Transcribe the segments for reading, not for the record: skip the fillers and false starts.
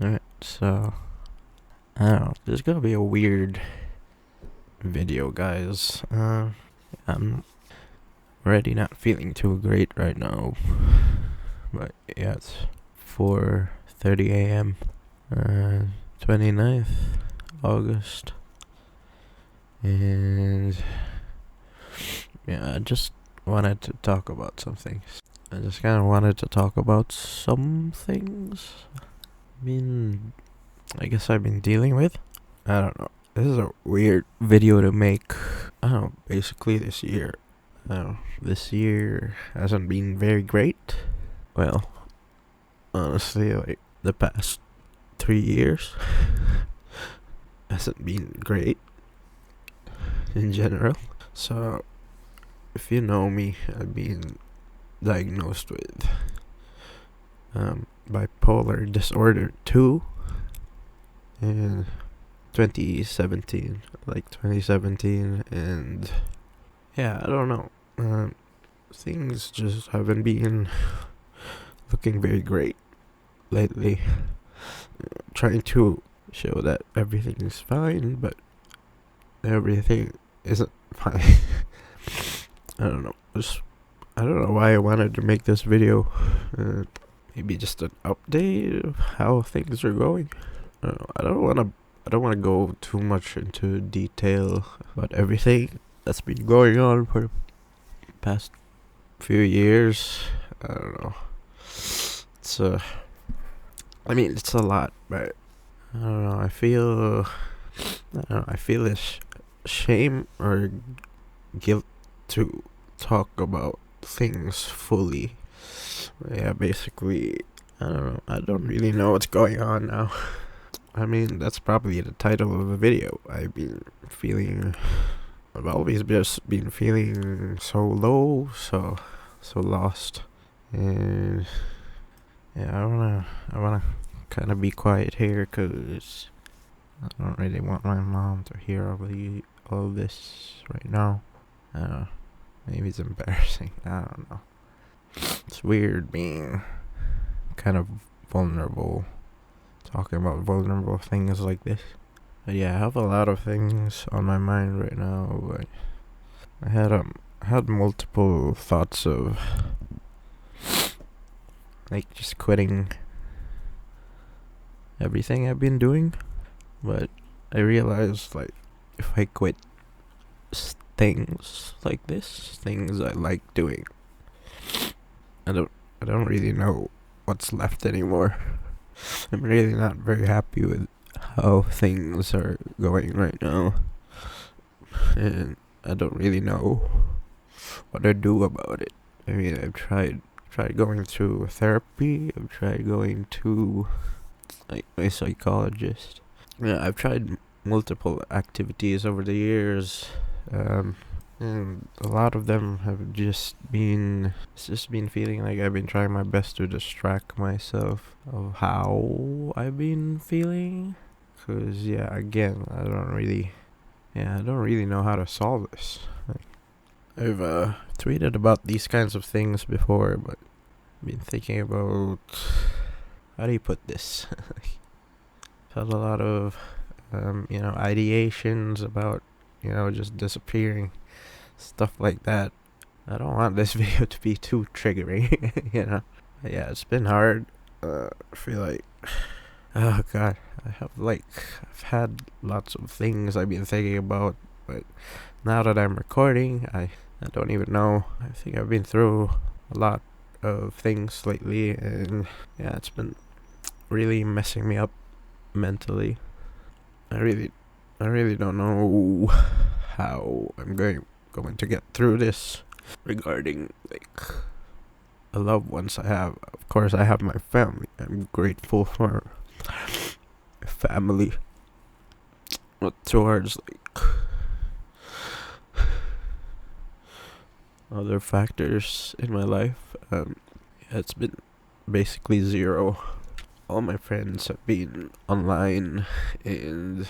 Alright, so I don't know. This is gonna be a weird video, guys. I'm already not feeling too great right now, but yeah, it's 4:30 a.m. 29th August, and yeah, I just wanted to talk about some things. I just kind of wanted to talk about some things. I guess I've been dealing with. I don't know. This is a weird video to make. I don't know. Basically, this year. This year hasn't been very great. Well, honestly, like the past 3 years hasn't been great in general. So, if you know me, I've been diagnosed with bipolar disorder 2 in 2017, and yeah, I don't know. Things just haven't been looking very great lately. Trying to show that everything is fine, but everything isn't fine. I don't know. I don't know why I wanted to make this video. Maybe just an update of how things are going. I don't want to go too much into detail about everything that's been going on for the past few years. I don't know. It's it's a lot, but I don't know. I feel this shame or guilt to talk about things fully. Yeah, basically, I don't know. I don't really know what's going on now. That's probably the title of the video. I've always just been feeling so low, so lost, and yeah, I wanna kind of be quiet here, cause I don't really want my mom to hear all this right now. Maybe it's embarrassing. I don't know. It's weird being kind of vulnerable, talking about vulnerable things like this. But yeah, I have a lot of things on my mind right now. But I had multiple thoughts of just quitting everything I've been doing, but I realized if I quit things like this, things I like doing, I don't really know what's left anymore. I'm really not very happy with how things are going right now, and I don't really know what to do about it. I've tried going through therapy. I've tried going to my psychologist. Yeah, I've tried multiple activities over the years, and a lot of them have just been feeling like I've been trying my best to distract myself of how I've been feeling. Cause again, I don't really know how to solve this. I've tweeted about these kinds of things before, but I've been thinking about how do you put this. Felt a lot of ideations about just disappearing, stuff like that. I don't want this video to be too triggering. Yeah, it's been hard. I feel like, oh god, I've had lots of things I've been thinking about, but now that I'm recording, I don't even know. I think I've been through a lot of things lately, and yeah, it's been really messing me up mentally. I really don't know how I'm going to get through this regarding the loved ones I have. Of course, I have my family. I'm grateful for family, but towards other factors in my life, it's been basically zero. All my friends have been online, and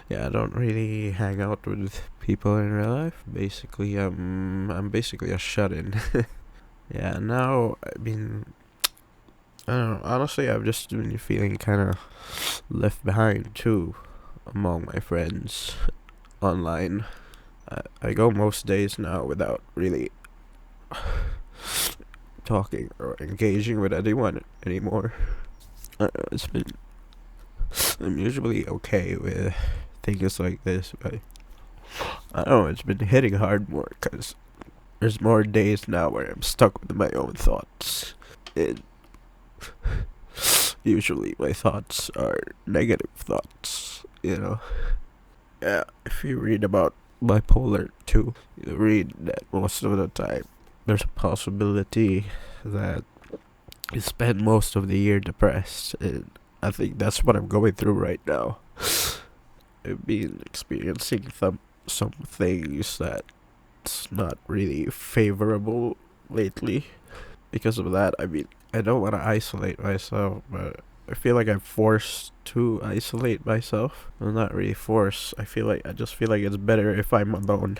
yeah, I don't really hang out with people in real life. Basically, I'm basically a shut-in. Yeah, now I don't know. Honestly, I've just been feeling kind of left behind too among my friends online. I go most days now without really talking or engaging with anyone anymore. It's been. I'm usually okay with things like this, but I don't know. It's been hitting hard more because there's more days now where I'm stuck with my own thoughts, and usually my thoughts are negative thoughts. Yeah. If you read about bipolar too, you read that most of the time there's a possibility that you spend most of the year depressed, and I think that's what I'm going through right now. I've been experiencing some things that's not really favorable lately. Because of that, I mean, I don't want to isolate myself, but I feel like I'm forced to isolate myself. I'm not really forced. I just feel like it's better if I'm alone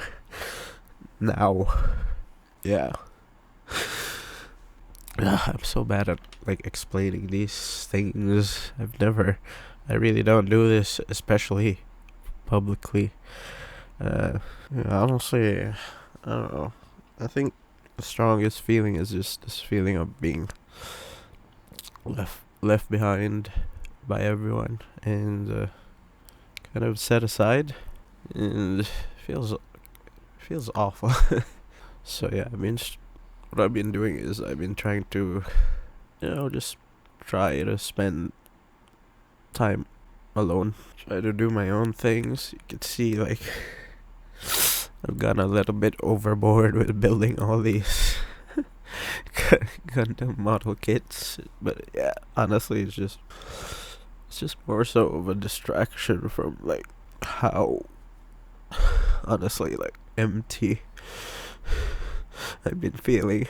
now. Yeah. I'm so bad at like explaining these things. I really don't do this, especially publicly. Yeah, honestly, I don't know. I think the strongest feeling is just this feeling of being left behind by everyone and kind of set aside, and feels awful. So yeah, what I've been doing is I've been trying to, just try to spend time alone. Try to do my own things. You can see, like, I've gone a little bit overboard with building all these Gundam model kits. But yeah, honestly, it's just more so of a distraction from, like, how, honestly, like, empty I've been feeling.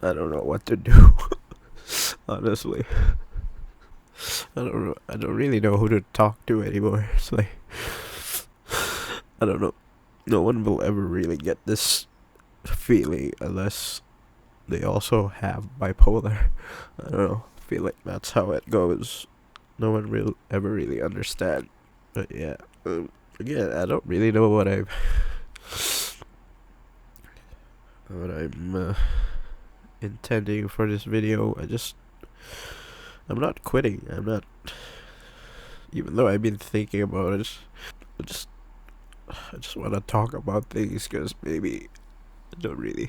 I don't know what to do. Honestly, I don't know. I don't really know who to talk to anymore. It's like, I don't know. No one will ever really get this feeling unless they also have bipolar. I don't know. I feel like that's how it goes. No one will ever really understand. But yeah, again, I don't really know what I'm intending for this video. I'm not quitting. I'm not. Even though I've been thinking about it, I just want to talk about things because maybe I don't really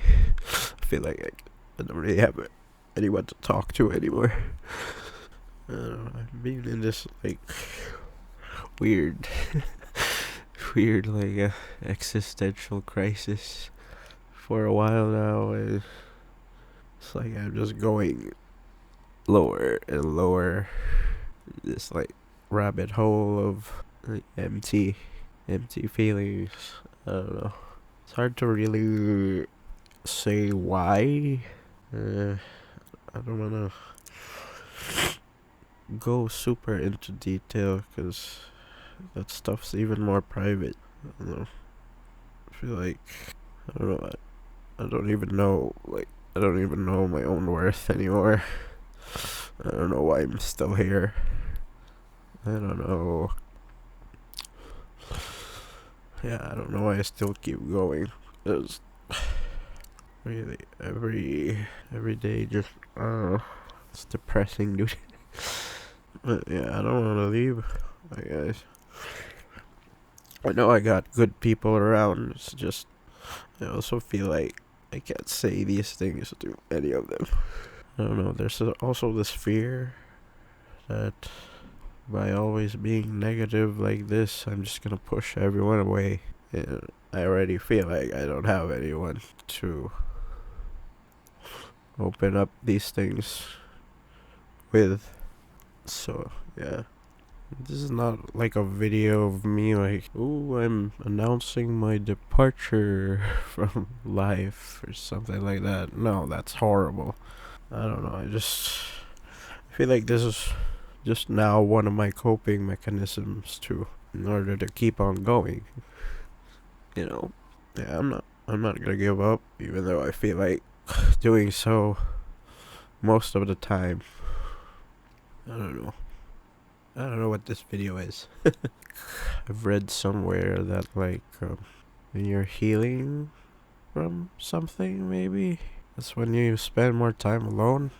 feel like I don't really have anyone to talk to anymore. I don't know, I've been in this like weird, like existential crisis for a while now, and it's like I'm just going lower and lower. This like rabbit hole of like, empty feelings. I don't know. It's hard to really say why. I don't wanna go super into detail because that stuff's even more private. I don't know. I feel like I don't know. I don't even know. Like I don't even know my own worth anymore. I don't know why I'm still here. I don't know. Yeah, I don't know why I still keep going. It's really every day just it's depressing, dude. But yeah, I don't want to leave. I guess I know I got good people around. It's just I also feel like I can't say these things to any of them. I don't know. There's also this fear that by always being negative like this, I'm just gonna push everyone away. And I already feel like I don't have anyone to open up these things with. So, yeah. This is not like a video of me like, ooh, I'm announcing my departure from life or something like that. No, that's horrible. I don't know. I feel like this is just now one of my coping mechanisms in order to keep on going. Yeah, I'm not gonna give up, even though I feel like doing so most of the time. I don't know what this video is. I've read somewhere that like when you're healing from something, maybe that's when you spend more time alone.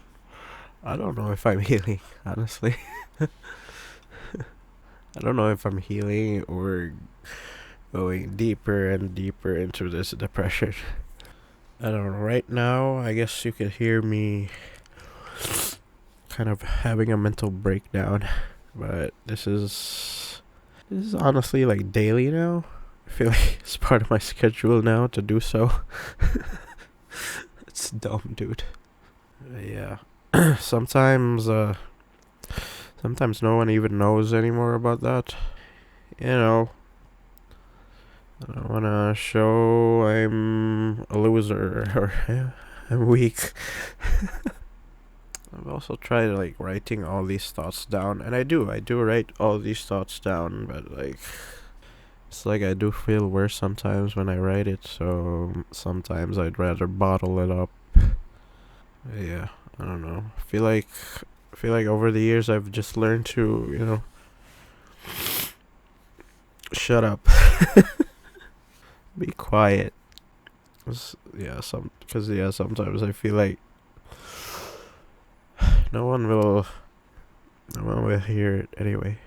I don't know if I'm healing, honestly. I don't know if I'm healing or going deeper and deeper into this depression. I don't know. Right now, I guess you could hear me kind of having a mental breakdown, but this is honestly like daily now. I feel like it's part of my schedule now to do so. It's dumb, dude. Yeah. Sometimes no one even knows anymore about that. You know, I don't wanna show I'm a loser or I'm weak. I've also tried like writing all these thoughts down, and I do write all these thoughts down, but like it's like I do feel worse sometimes when I write it, so sometimes I'd rather bottle it up. Yeah, I don't know. I feel like over the years I've just learned to, you know, shut up. Be quiet. Sometimes I feel like no one will hear it anyway.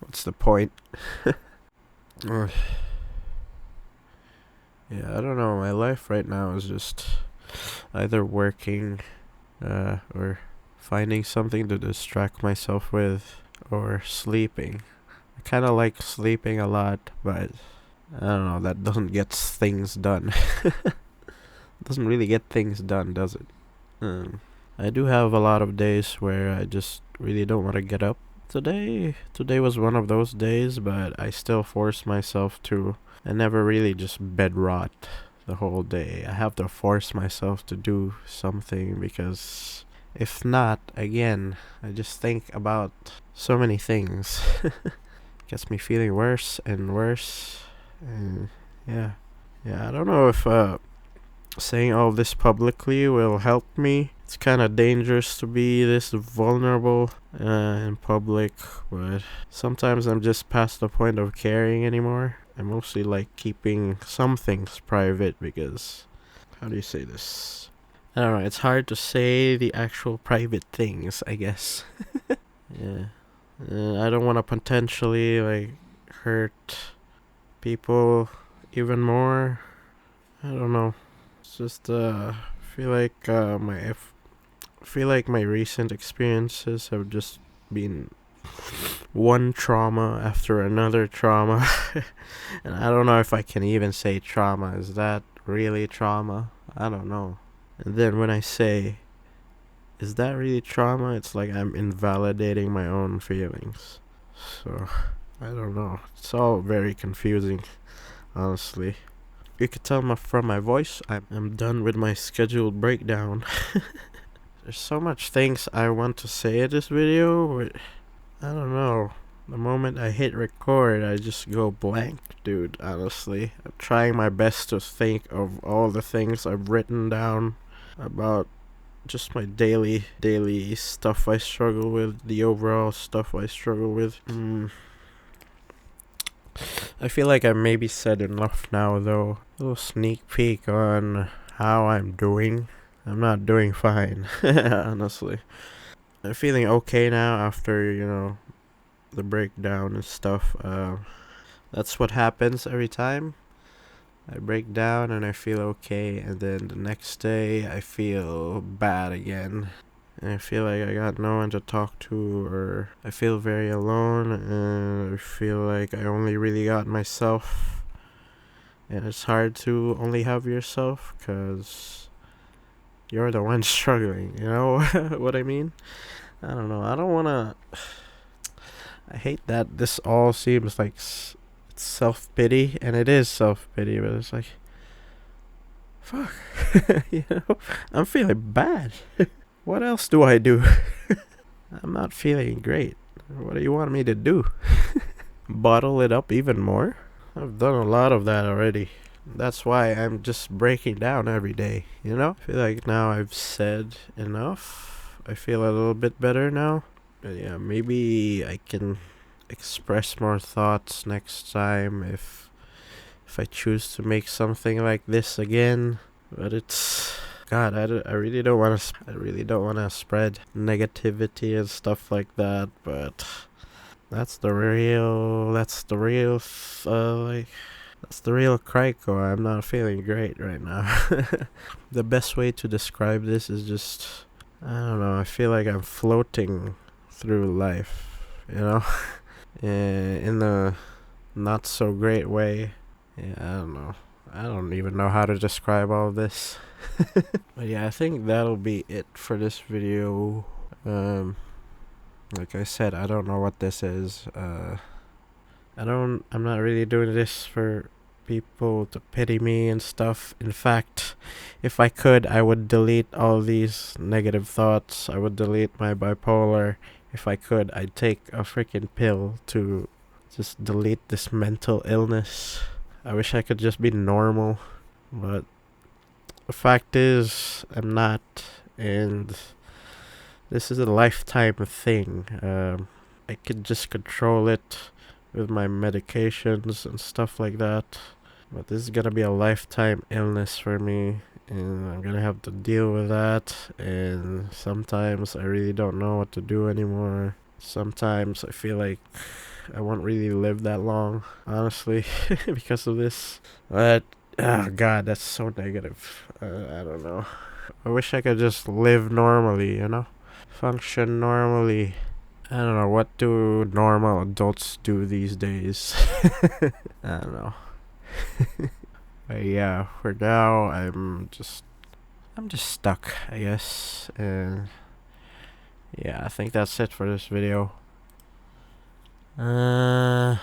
What's the point? Yeah, I don't know. My life right now is just either working or finding something to distract myself with, or sleeping. I kind of like sleeping a lot, but I don't know, that doesn't get things done. Doesn't really get things done, does it? I do have a lot of days where I just really don't want to get up. Today was one of those days, but I still force myself to. I never really just bed rot the whole day. I have to force myself to do something, because if not, again, I just think about so many things. Gets me feeling worse and worse. And yeah, I don't know if saying all this publicly will help me. It's kind of dangerous to be this vulnerable in public, but sometimes I'm just past the point of caring anymore. I mostly like keeping some things private because, how do you say this? I don't know, it's hard to say the actual private things, I guess. Yeah. I don't want to potentially like hurt people even more. I don't know. It's just feel like my recent experiences have just been one trauma after another trauma. And I don't know if I can even say trauma. Is that really trauma? I don't know. And then when I say, is that really trauma? It's like I'm invalidating my own feelings. So, I don't know. It's all very confusing, honestly. You could tell from my voice, I'm done with my scheduled breakdown. There's so much things I want to say in this video, but I don't know. The moment I hit record, I just go blank, dude, honestly. I'm trying my best to think of all the things I've written down about just my daily stuff I struggle with, the overall stuff I struggle with. I feel like I maybe said enough now, though. A little sneak peek on how I'm doing. I'm not doing fine, honestly. I'm feeling okay now after, you know, the breakdown and stuff. That's what happens every time. I break down and I feel okay, and then the next day I feel bad again. And I feel like I got no one to talk to, or I feel very alone, and I feel like I only really got myself. And it's hard to only have yourself, because you're the one struggling, you know what I mean? I don't know, I don't wanna... I hate that this all seems like it's self-pity, and it is self-pity, but it's like, fuck, you know, I'm feeling bad. What else do I do? I'm not feeling great. What do you want me to do? Bottle it up even more? I've done a lot of that already. That's why I'm just breaking down every day, you know? I feel like now I've said enough. I feel a little bit better now. But yeah, maybe I can express more thoughts next time if I choose to make something like this again. But it's God, I really don't want to. I really don't want to spread negativity and stuff like that. But that's the real. That's the real. Like that's the real Crico. I'm not feeling great right now. The best way to describe this is just, I don't know. I feel like I'm floating through life. You know, in a not so great way. Yeah, I don't know. I don't even know how to describe all this. But yeah, I think that'll be it for this video. Like I said, I don't know what this is. I'm not really doing this for people to pity me and stuff. In fact, if I could, I would delete all these negative thoughts. I would delete my bipolar. If I could, I'd take a freaking pill to just delete this mental illness. I wish I could just be normal, but the fact is, I'm not, and this is a lifetime thing. I could just control it with my medications and stuff like that, but this is gonna be a lifetime illness for me, and I'm gonna have to deal with that, and sometimes I really don't know what to do anymore. Sometimes I feel like I won't really live that long, honestly, because of this. But, oh god, that's so negative. I don't know. I wish I could just live normally, you know? Function normally. I don't know, what do normal adults do these days? I don't know. But yeah, for now, I'm just stuck, I guess. And yeah, I think that's it for this video. Yeah.